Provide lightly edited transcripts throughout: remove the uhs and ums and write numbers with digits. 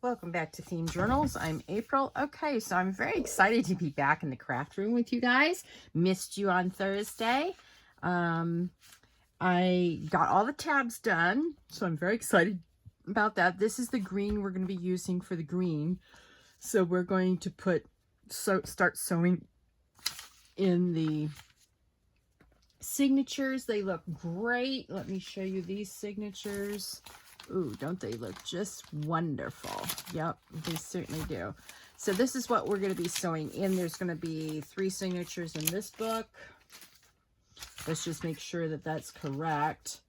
Welcome back to Themed Journals. I'm April. Okay, so I'm very excited to be back in the craft room with you guys. Missed you on Thursday. I got all the tabs done, so I'm very excited about that. This is the green we're going to be using for the green. So we're going to start sewing in the signatures. They look great. Let me show you these signatures. Ooh, don't they look just wonderful? Yep, they certainly do. So this is what we're going to be sewing in. There's going to be 3 signatures in this book. Let's just make sure that that's correct.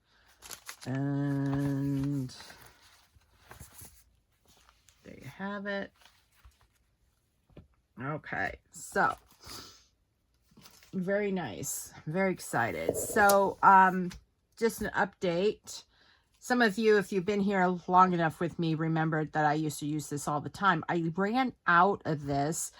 And there you have it. Okay, so very nice. Very excited. So just an update. Some of you, if you've been here long enough with me, remembered that I used to use this all the time. I ran out of this,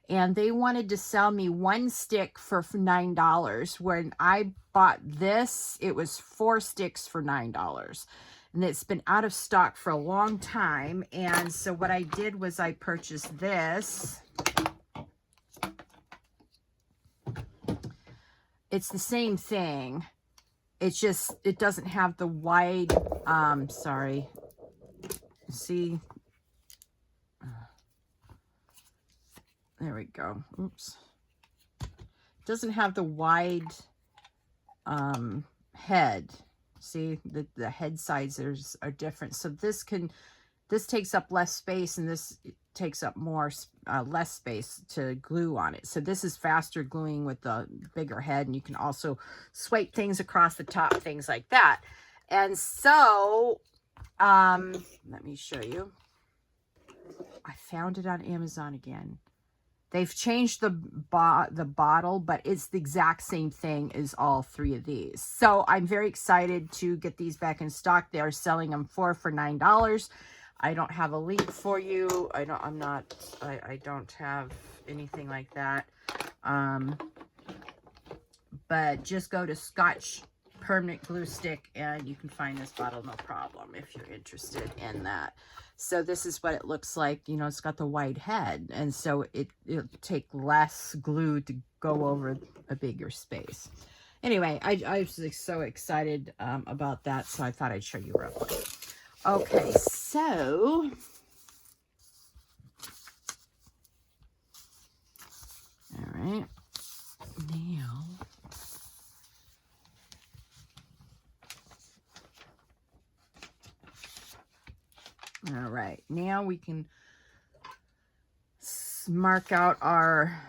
and they wanted to sell me 1 stick for $9. When I bought this, it was 4 sticks for $9. And it's been out of stock for a long time. And so what I did was I purchased this. It's the same thing. It's just, it doesn't have the wide, sorry, see, there we go, oops, it doesn't have the wide, head, see, the head sizes are different, so this takes up less space, and this takes up less space to glue on it. So this is faster gluing with the bigger head, and you can also swipe things across the top, things like that. And so let me show you. I found it on Amazon again. They've changed the bottle, but it's the exact same thing as all 3 of these. So I'm very excited to get these back in stock. They are selling them for $9. I don't have a link for you. I don't have anything like that. But just go to Scotch Permanent Glue Stick and you can find this bottle no problem if you're interested in that. So this is what it looks like. You know, it's got the wide head, and so it'll take less glue to go over a bigger space. Anyway, I was like so excited about that, so I thought I'd show you real quick. Okay, so all right, now all right, now we can mark out our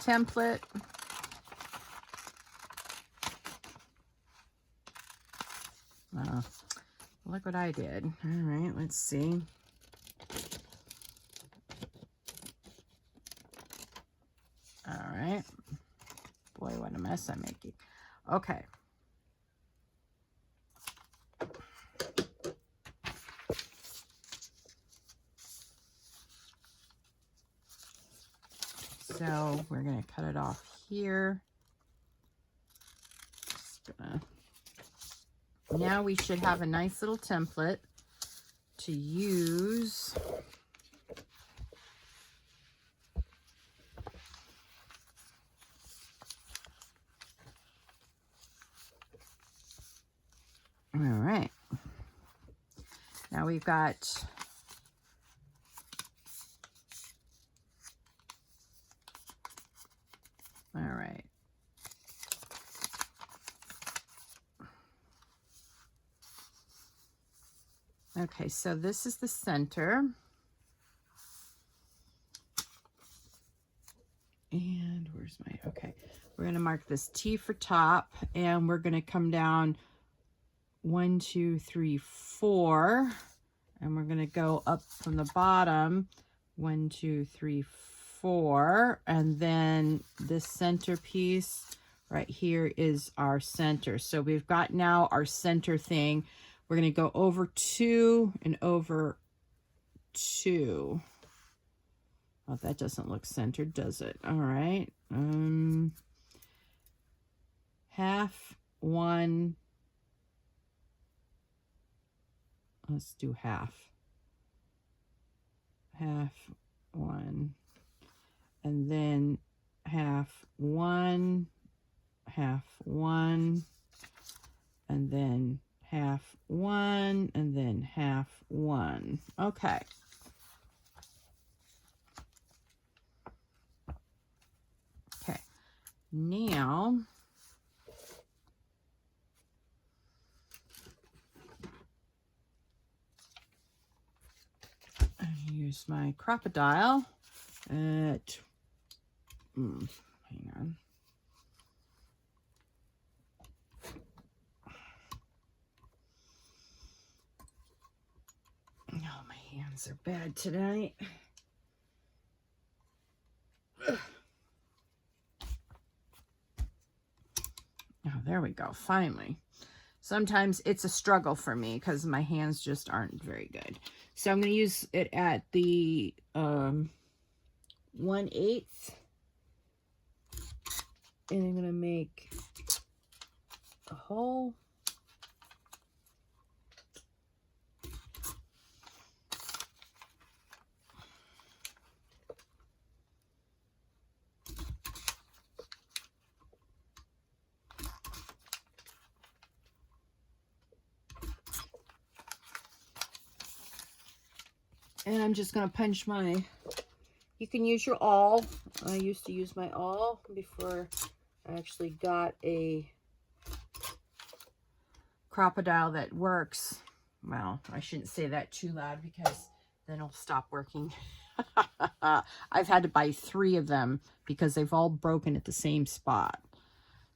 template. Look what I did. All right, let's see. All right. Boy, what a mess I'm making. Okay. So we're going to cut it off here. Now we should have a nice little template to use. All right. Now we've got all right. Okay, so this is the center. And where's my, okay. We're going to mark this T for top, and we're going to come down 1, 2, 3, 4. And we're going to go up from the bottom, 1, 2, 3, 4. And then this center piece right here is our center. So we've got now our center thing. We're going to go over 2 and over 2. Oh, that doesn't look centered, does it? All right. Half, 1, Let's do half. Half one. And then half one, half one, and then half one, and then half one. Okay. Okay. Now, I use my crocodile at, hang on. Oh, my hands are bad tonight. Oh, there we go. Finally. Sometimes it's a struggle for me because my hands just aren't very good. So I'm going to use it at the 1/8. And I'm going to make a hole. And I'm just going to punch my, you can use your awl. I used to use my awl before I actually got a crocodile that works. Well, I shouldn't say that too loud because then it'll stop working. I've had to buy 3 of them because they've all broken at the same spot.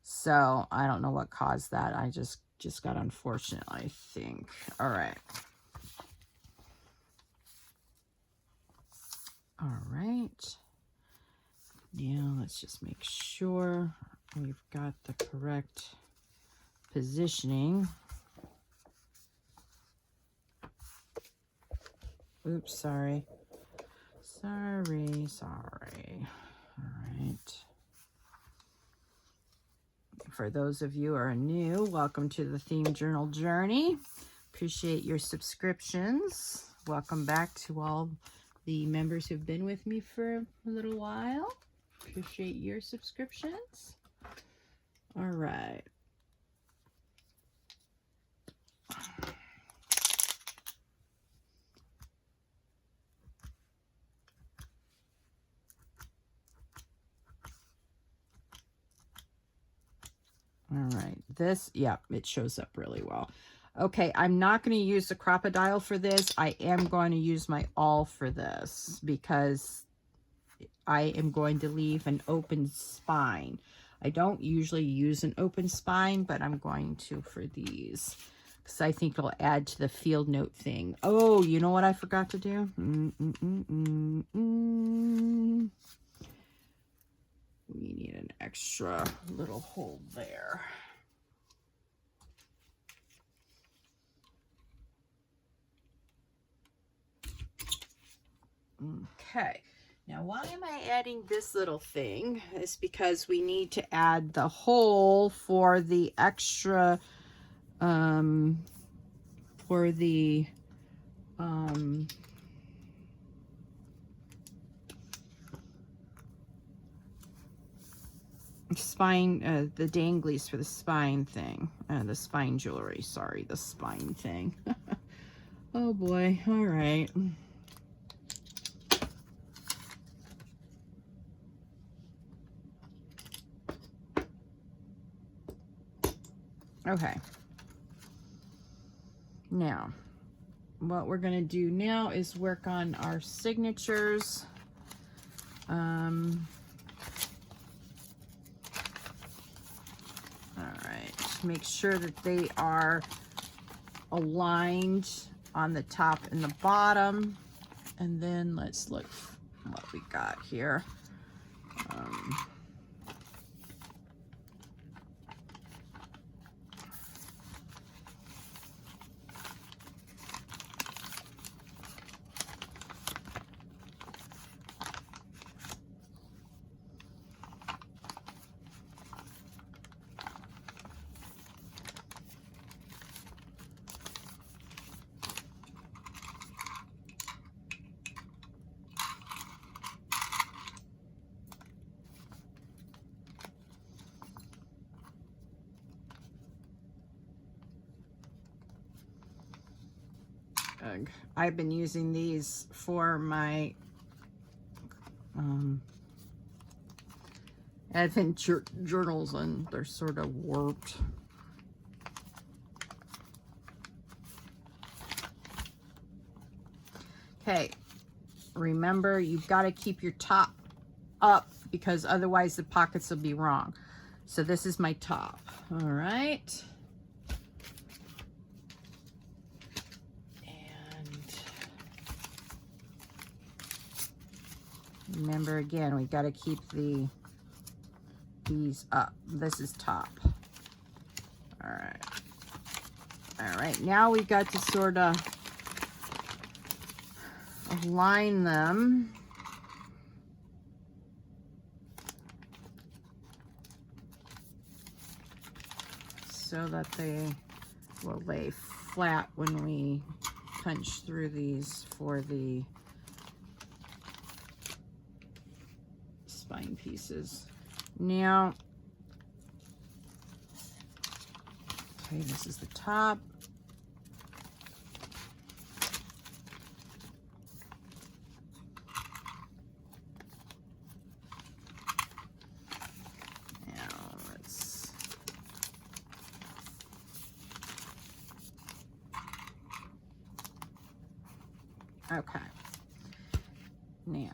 So I don't know what caused that. I just got unfortunate, I think. All right. All right. Now let's just make sure we've got the correct positioning. Oops, sorry. Sorry. All right. For those of you who are new, welcome to the Themed Journal journey. Appreciate your subscriptions. Welcome back to all the members who've been with me for a little while. Appreciate your subscriptions. All right. All right. This, yeah, it shows up really well. Okay, I'm not going to use the crocodile for this. I am going to use my awl for this because I am going to leave an open spine. I don't usually use an open spine, but I'm going to for these because I think it'll add to the field note thing. Oh, you know what I forgot to do? We need an extra little hole there. Okay, now why am I adding this little thing? It's because we need to add the hole for the extra, for the, spine, the danglies for the spine thing, the spine jewelry, sorry, the spine thing. Oh boy, all right. Okay. Now, what we're going to do now is work on our signatures. All right. Make sure that they are aligned on the top and the bottom. And then let's look what we got here. I've been using these for my Advent journals, and they're sort of warped. Okay, remember, you've got to keep your top up because otherwise the pockets will be wrong. So this is my top. All right. And remember, again, we've got to keep these up. This is top. All right. All right, now we've got to sort of align them. So that they will lay flat when we punch through these for the spine pieces. Now, okay, this is the top. Okay. Now,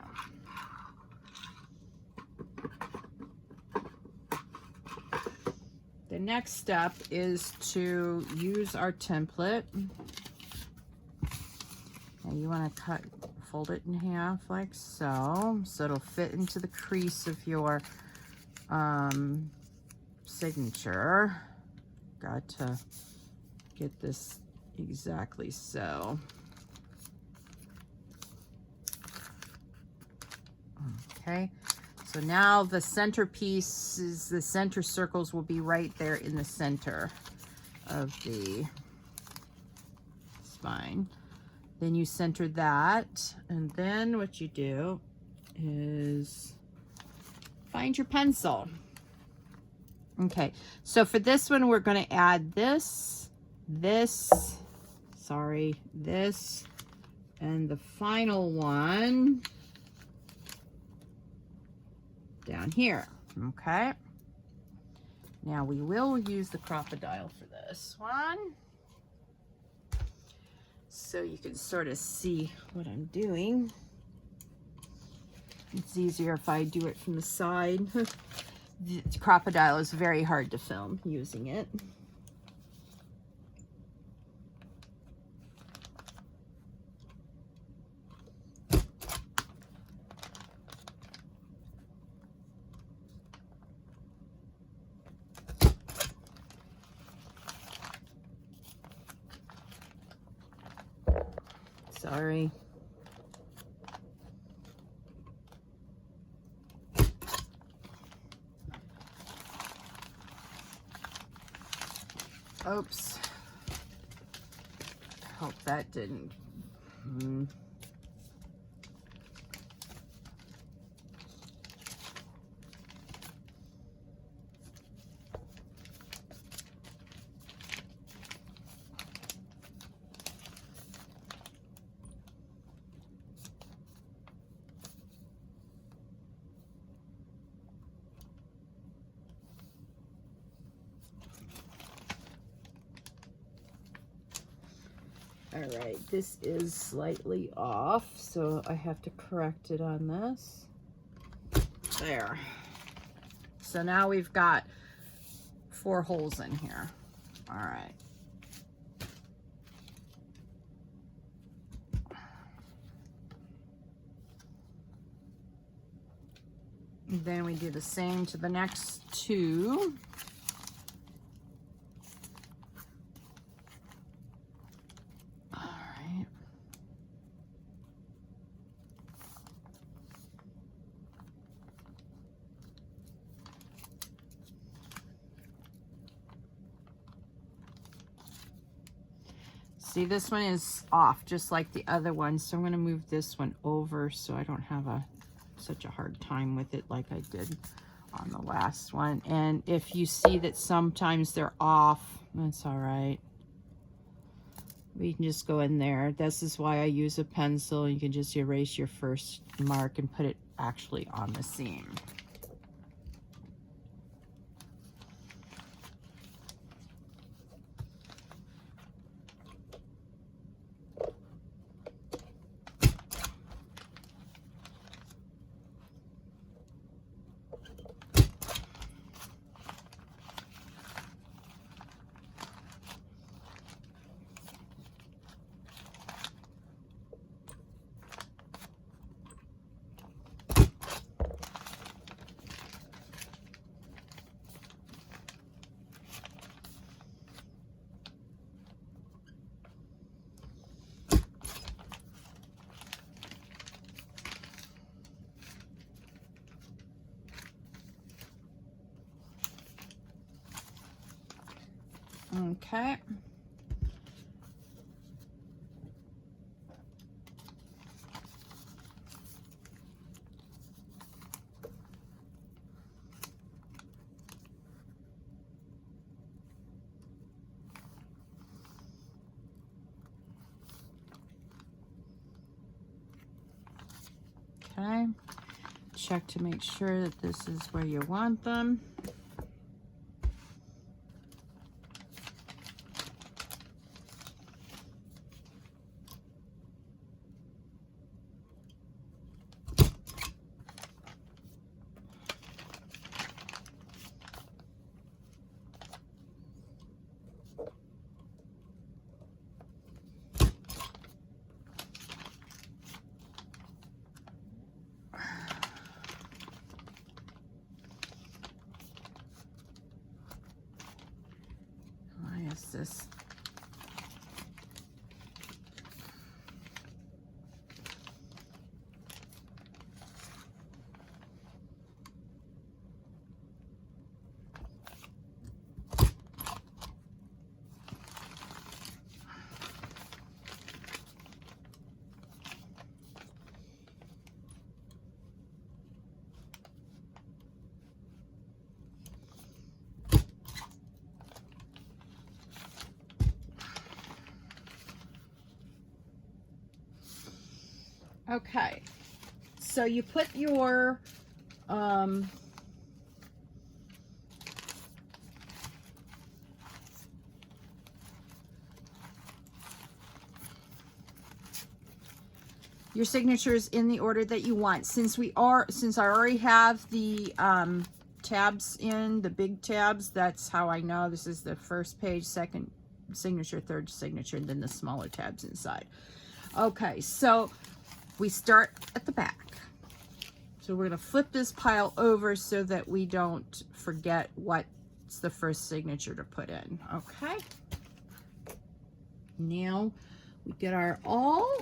the next step is to use our template. And you want to fold it in half like so it'll fit into the crease of your signature. Got to get this exactly so. Okay, so now the center pieces, the center circles will be right there in the center of the spine. Then you center that, and then what you do is find your pencil. Okay, so for this one, we're going to add this, and the final one down here. Okay, now we will use the crocodile for this one, so you can sort of see what I'm doing. It's easier if I do it from the side. The crocodile is very hard to film using it. Sorry. Oops. Hope that didn't. All right, this is slightly off, so I have to correct it on this. There. So now we've got 4 holes in here. All right. Then we do the same to the next 2. See, this one is off just like the other one, so I'm going to move this one over so I don't have such a hard time with it like I did on the last one. And if you see that sometimes they're off, that's all right. We can just go in there. This is why I use a pencil. You can just erase your first mark and put it actually on the seam. Okay. Okay. Check to make sure that this is where you want them. Why is this? Okay, so you put your signatures in the order that you want. Since I already have the tabs in, the big tabs, that's how I know this is the first page, second signature, third signature, and then the smaller tabs inside. Okay, so we start at the back. So we're going to flip this pile over so that we don't forget what's the first signature to put in. Okay. Now we get our awl,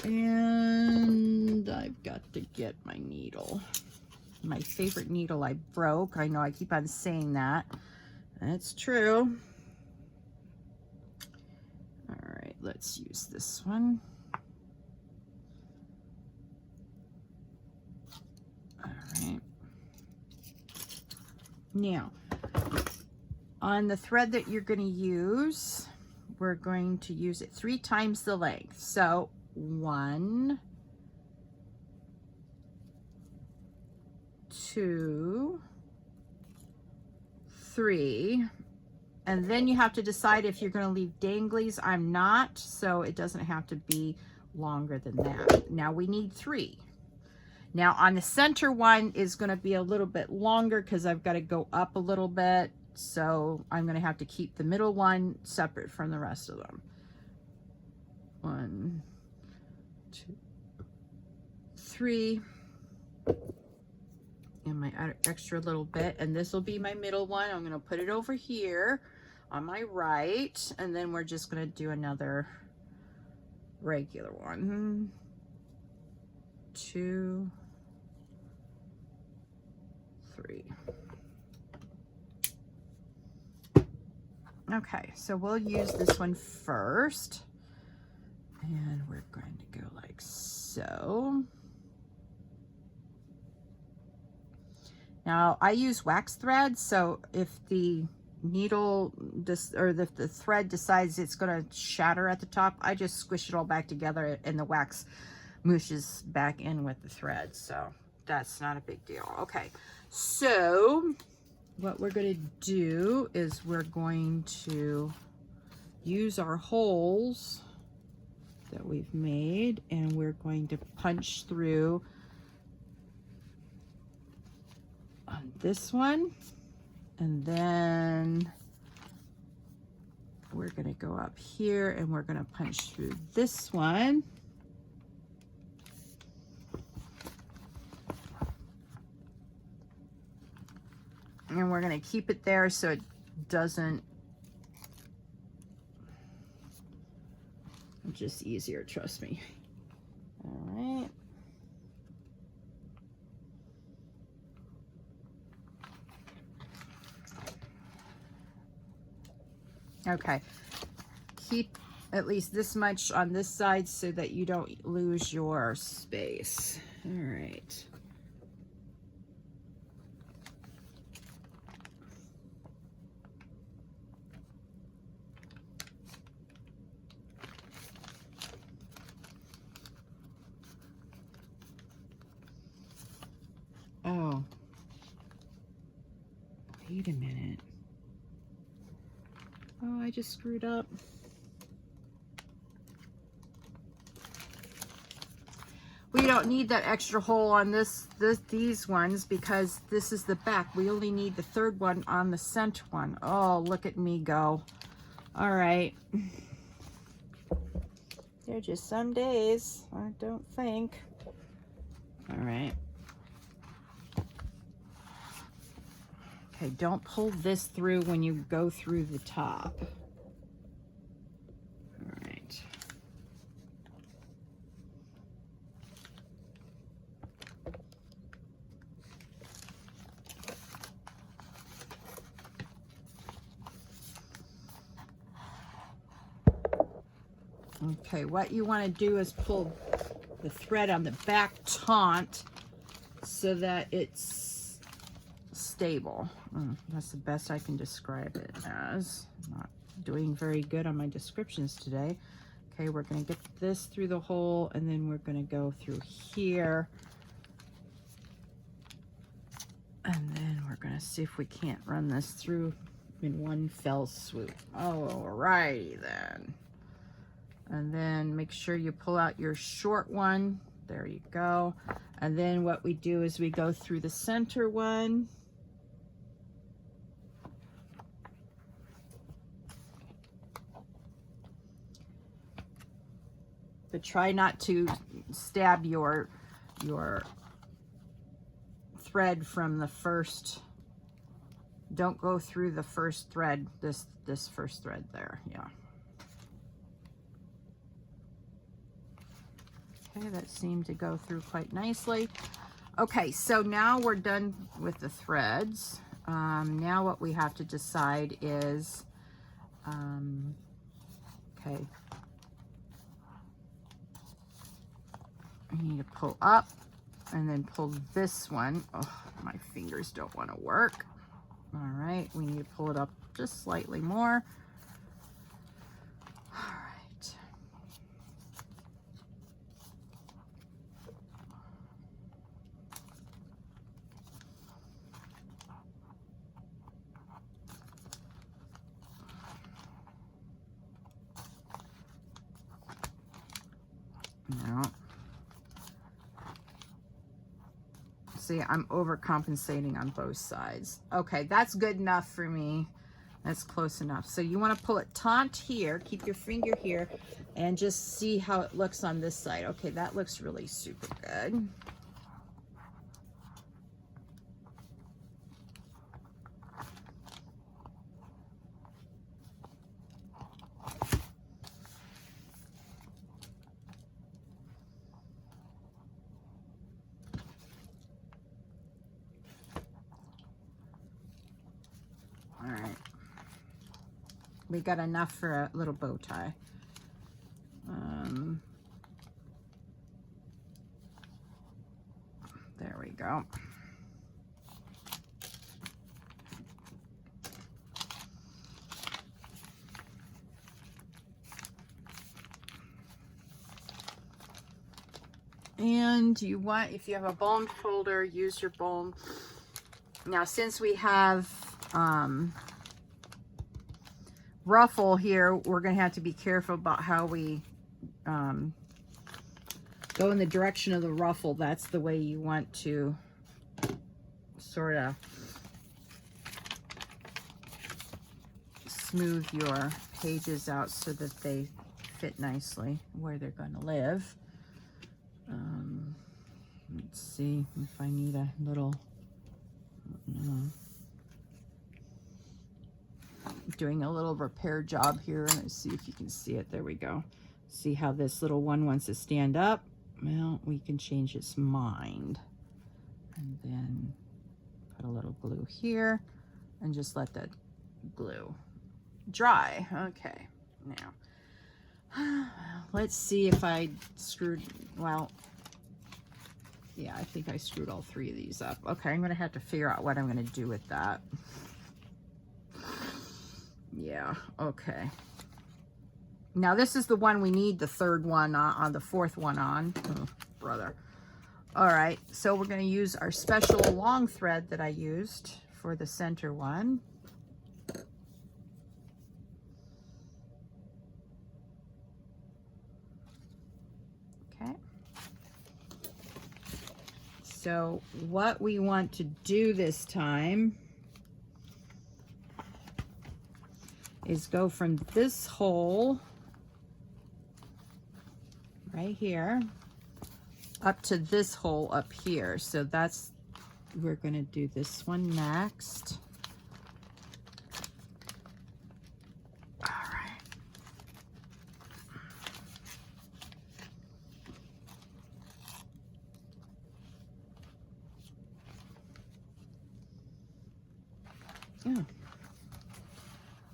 and I've got to get my needle. My favorite needle I broke. I know I keep on saying that. That's true. All right, let's use this one. Right. Now, on the thread that you're going to use, we're going to use it 3 times the length. So 1, 2, 3, and then you have to decide if you're going to leave danglies. I'm not, so it doesn't have to be longer than that. Now we need 3. Now on the center one is going to be a little bit longer because I've got to go up a little bit. So I'm going to have to keep the middle one separate from the rest of them. 1, 2, 3. And my extra little bit. And this will be my middle one. I'm going to put it over here on my right. And then we're just going to do another regular one. 2, 3. Okay, so we'll use this one first. And we're going to go like so. Now I use wax thread, so if the needle or the thread decides it's going to shatter at the top, I just squish it all back together and the wax mooshes back in with the thread. So that's not a big deal. Okay, so what we're going to do is we're going to use our holes that we've made, and we're going to punch through on this one, and then we're going to go up here and we're going to punch through this one. And we're going to keep it there so it doesn't, it's just easier, trust me. All right. Okay, keep at least this much on this side so that you don't lose your space. All right. Oh, wait a minute. Oh, I just screwed up. We don't need that extra hole on these ones because this is the back. We only need the third one on the center one. Oh, look at me go. All right. They're just some days, I don't think. All right. Okay, don't pull this through when you go through the top. All right. Okay, what you want to do is pull the thread on the back taunt so that it's stable. That's the best I can describe it as. I'm not doing very good on my descriptions today. Okay, we're going to get this through the hole, and then we're going to go through here. And then we're going to see if we can't run this through in one fell swoop. Alrighty then. And then make sure you pull out your short one. There you go. And then what we do is we go through the center one. But try not to stab your thread from the first. Don't go through the first thread, this first thread there. Yeah. Okay, that seemed to go through quite nicely. Okay, so now we're done with the threads. Now what we have to decide is, okay, I need to pull up and then pull this one. Oh, my fingers don't want to work. All right, we need to pull it up just slightly more. All right. Now, see, I'm overcompensating on both sides. Okay, that's good enough for me. That's close enough. So you want to pull it taut here, keep your finger here, and just see how it looks on this side. Okay, that looks really super good. All right. We got enough for a little bow tie. There we go. And you want, if you have a bone folder, use your bone. Now, since we have ruffle here, we're going to have to be careful about how we go in the direction of the ruffle. That's the way you want to sort of smooth your pages out so that they fit nicely where they're going to live. Let's see if I need a little, doing a little repair job here. Let's see if you can see it. There we go. See how this little one wants to stand up? Well, we can change its mind. And then put a little glue here and just let that glue dry. Okay, now let's see if I screwed, well, yeah, I think I screwed all three of these up. Okay, I'm gonna have to figure out what I'm gonna do with that. Yeah, okay. Now this is the one we need the third one on, the fourth one on. Oh, brother. All right, so we're gonna use our special long thread that I used for the center one. Okay. So what we want to do this time is go from this hole right here up to this hole up here. So that's, we're going to do this one next. All right. Yeah.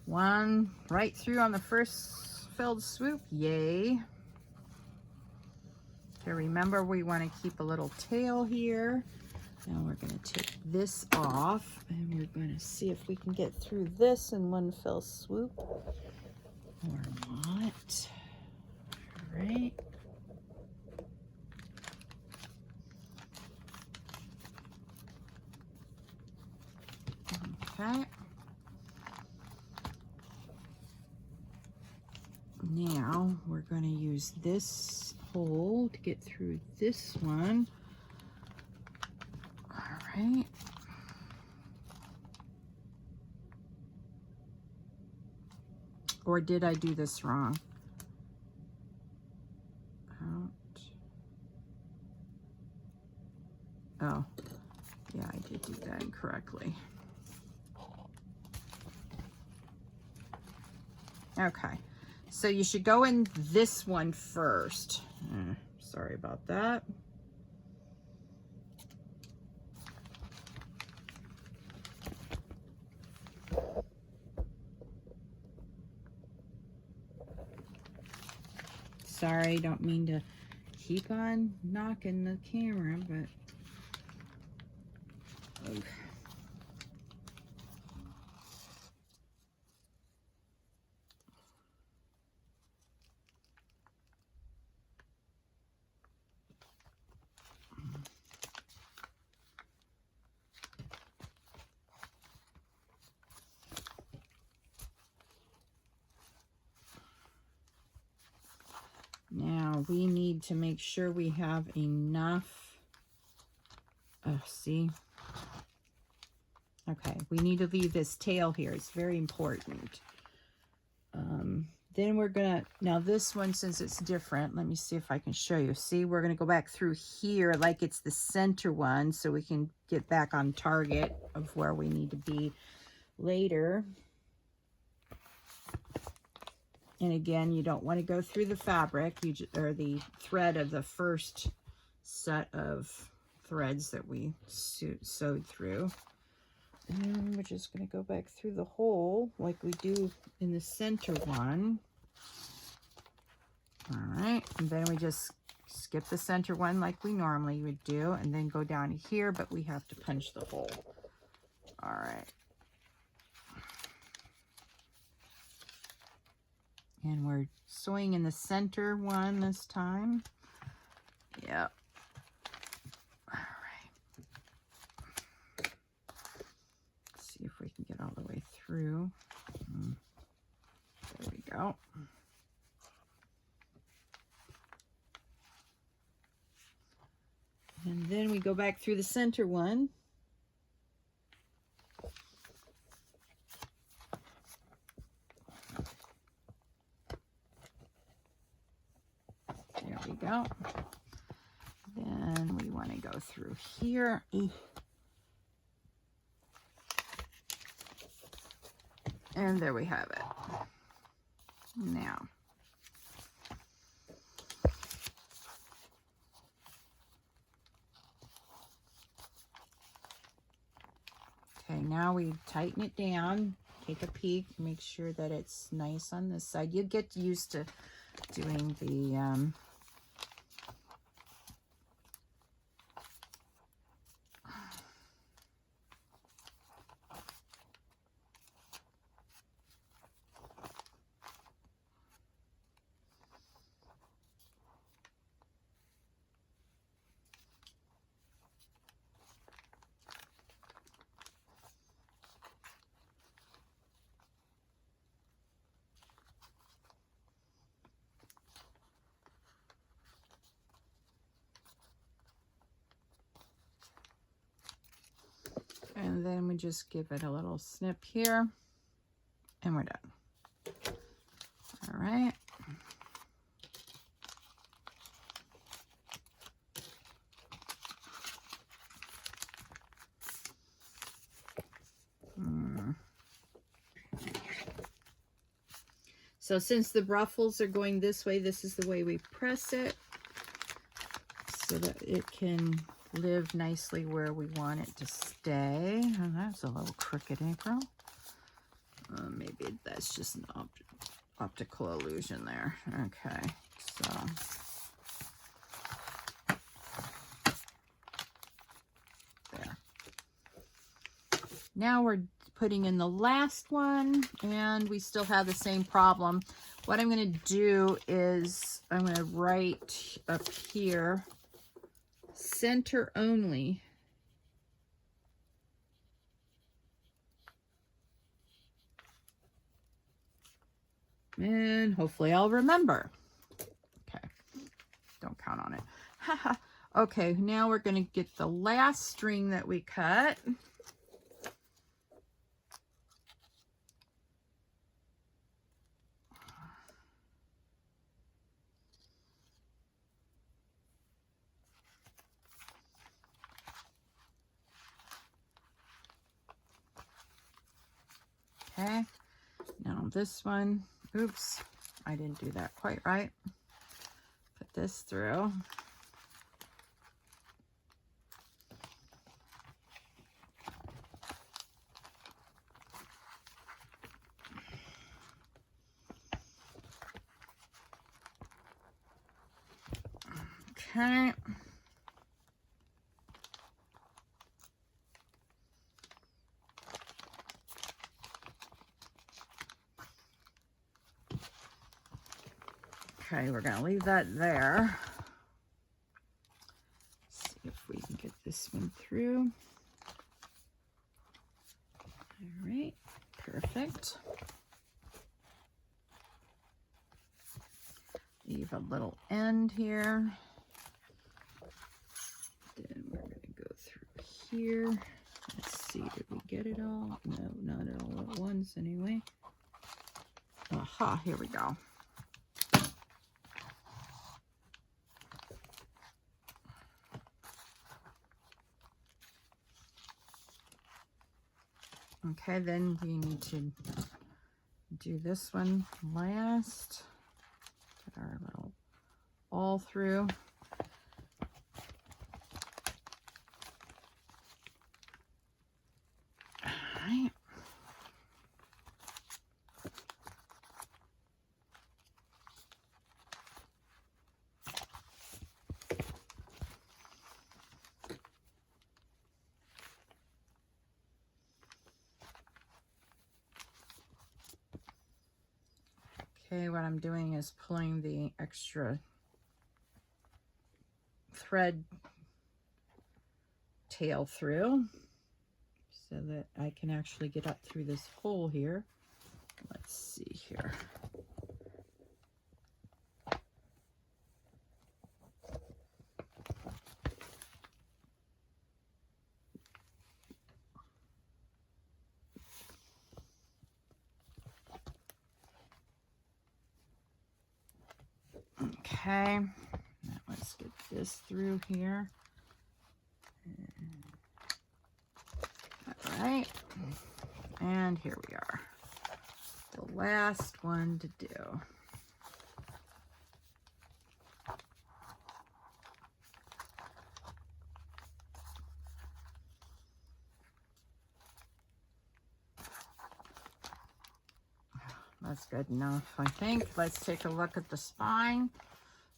One right through on the first filled swoop. Yay. Okay, remember we want to keep a little tail here. Now we're going to take this off and we're going to see if we can get through this in one fell swoop or not. All right. Okay. Now we're going to use this hole to get through this one. All right. Or did I do this wrong? Out. Oh, yeah, I did do that incorrectly. Okay, so you should go in this one first. Sorry about that. Sorry, don't mean to keep on knocking the camera, but okay. Now we need to make sure we have enough. Oh, see? Okay, we need to leave this tail here. It's very important. Then we're gonna, now this one, since it's different, let me see if I can show you. See, we're gonna go back through here like it's the center one so we can get back on target of where we need to be later. And again, you don't want to go through the fabric, or the thread of the first set of threads that we sewed through. And we're just going to go back through the hole like we do in the center one. All right, and then we just skip the center one like we normally would do, and then go down here, but we have to punch the hole. All right. And we're sewing in the center one this time. Yep. through. There we go. And then we go back through the center one. There we go. Then we want to go through here. And there we have it. Now, okay, now we tighten it down, take a peek, make sure that it's nice on this side. You get used to doing the and then we just give it a little snip here, and we're done. All right. So since the ruffles are going this way, this is the way we press it so that it can live nicely where we want it to stay. Oh, that's a little crooked, April. Maybe that's just an optical illusion there. Okay, so there. Now we're putting in the last one, and we still have the same problem. What I'm going to do is I'm going to write up here, center only. And hopefully I'll remember. Okay, don't count on it. Okay, now we're going to get the last string that we cut. Okay, now this one, oops, I didn't do that quite right. Put this through. Okay. Okay, we're going to leave that there. See if we can get this one through. All right, perfect. Leave a little end here. Then we're going to go through here. Let's see, did we get it all? No, not all at once anyway. Aha, here we go. Okay, then we need to do this one last. Get our little ball through. All right. Okay, what I'm doing is pulling the extra thread tail through. so that I can actually get up through this hole here. Let's see here. Okay, now let's get this through here. All right, and here we are. The last one to do. That's good enough, I think. Let's take a look at the spine.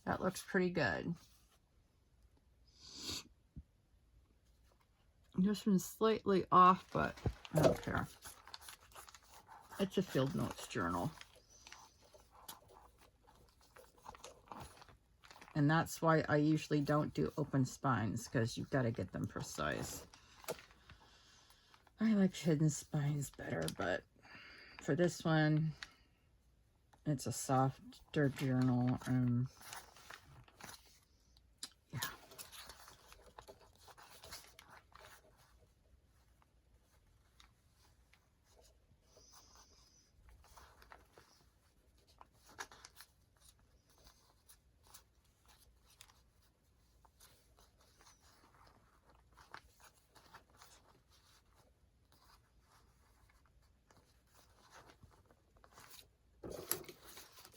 That looks pretty good. This one's slightly off, but I don't care. It's a field notes journal. And that's why I usually don't do open spines, because you've got to get them precise. I like hidden spines better, but for this one, it's a softer journal. Yeah.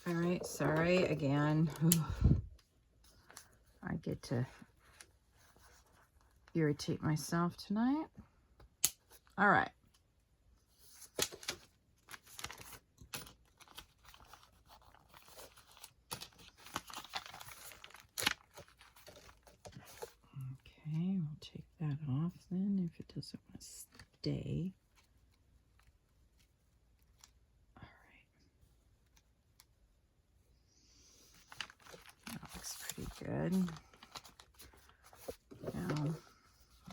All right, sorry again. I get to irritate myself tonight. All right. Okay, we'll take that off then if it doesn't want to stay. Good. Now,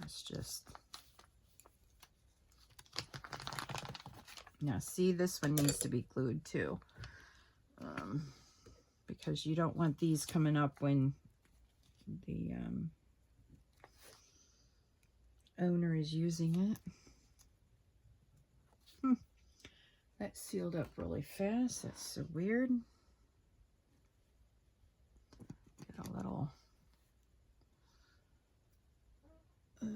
let's just... Now, see, this one needs to be glued too. Because you don't want these coming up when the owner is using it. That sealed up really fast. That's so weird. Get a little let's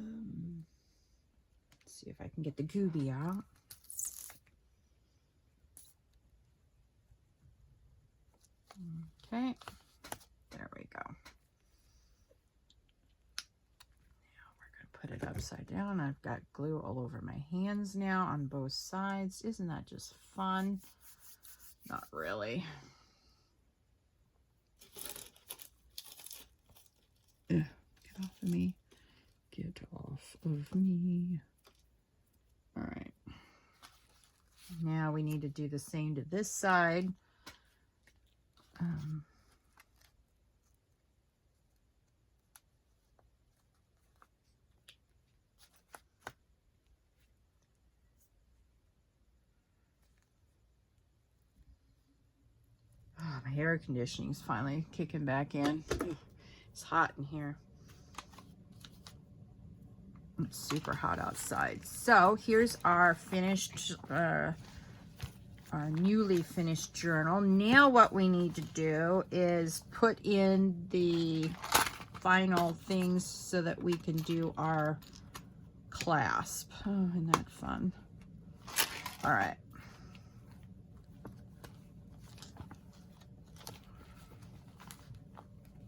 see if I can get the gooby out. Okay, there we go. Now we're going to put it upside down. I've got glue all over my hands now on both sides. Isn't that just fun? Not really. Get off of me. Get off of me. All right. Now we need to do the same to this side. Oh, my air conditioning is finally kicking back in. It's hot in here. It's super hot outside. So here's our finished, our newly finished journal. Now what we need to do is put in the final things so that we can do our clasp. Oh, isn't that fun? All right.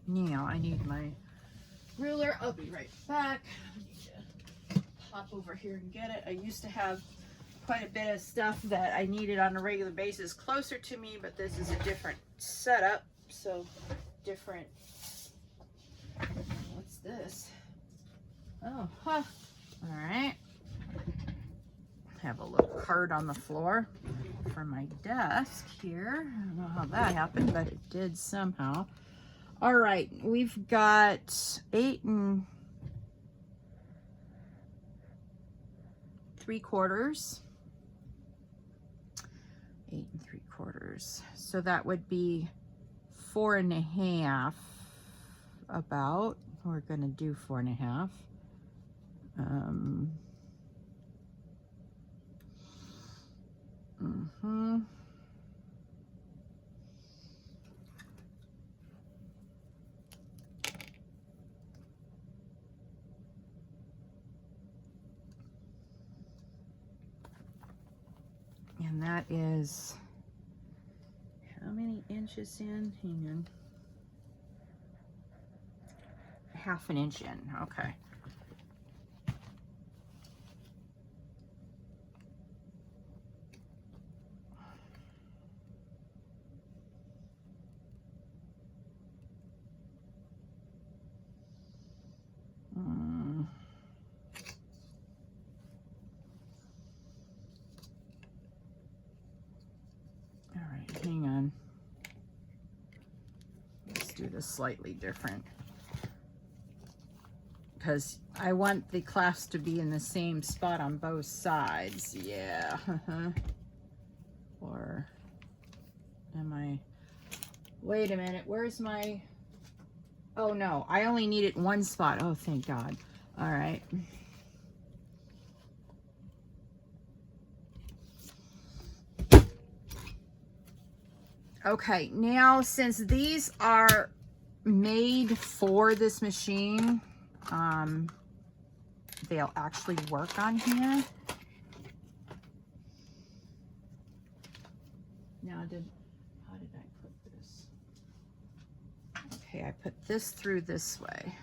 Now I need my ruler. I'll be right back. I need to pop over here and get it. I used to have quite a bit of stuff that I needed on a regular basis closer to me, but this is a different setup, so different. What's this? Oh, huh. All right. Have a little card on the floor for my desk here. I don't know how that happened, but it did somehow. All right, we've got 8 and 3/4. 8 3/4. So that would be 4.5 about. We're gonna do 4.5. And that is how many inches in? Hang on. 1/2 inch in. Okay. All right, hang on. Let's do this slightly different, because I want the clasp to be in the same spot on both sides. Yeah. Or am I? Wait a minute. Where's my? Oh no, I only need it in one spot. Oh, thank God. All right. Okay, now since these are made for this machine, they'll actually work on here. Now, how did I put this? Okay, I put this through this way.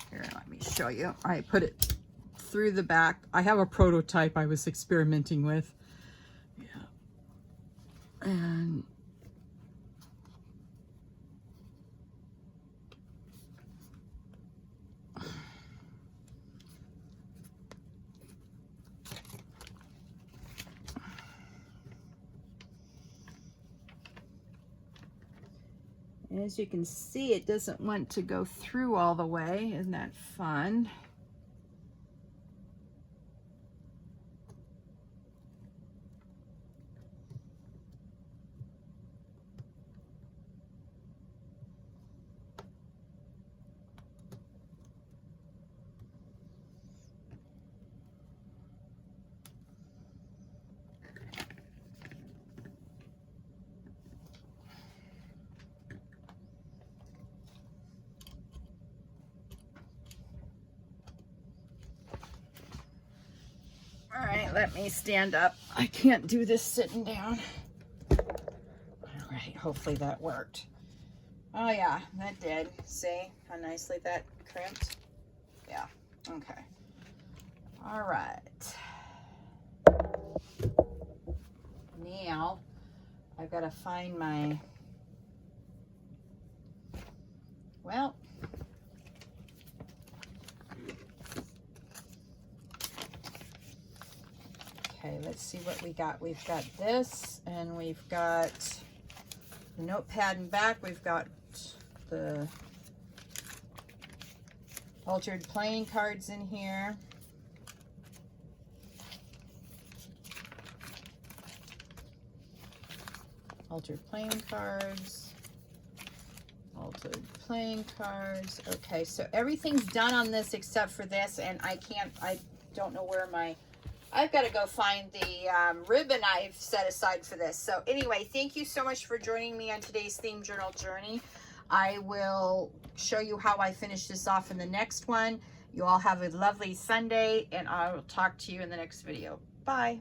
Here, let me show you. I put it through the back. I have a prototype I was experimenting with. Yeah. And as you can see, it doesn't want to go through all the way. Isn't that fun? All right, let me stand up. I can't do this sitting down. All right, hopefully that worked. Oh yeah, that did. See how nicely that crimped? Yeah, okay. All right. Now, I've got to find my, well, okay, let's see what we got. We've got this, and we've got the notepad in back. We've got the altered playing cards in here. Altered playing cards. Altered playing cards. Okay, so everything's done on this except for this, and I don't know where I've got to go find the ribbon I've set aside for this. So anyway, thank you so much for joining me on today's theme journal journey. I will show you how I finish this off in the next one. You all have a lovely Sunday, and I will talk to you in the next video. Bye.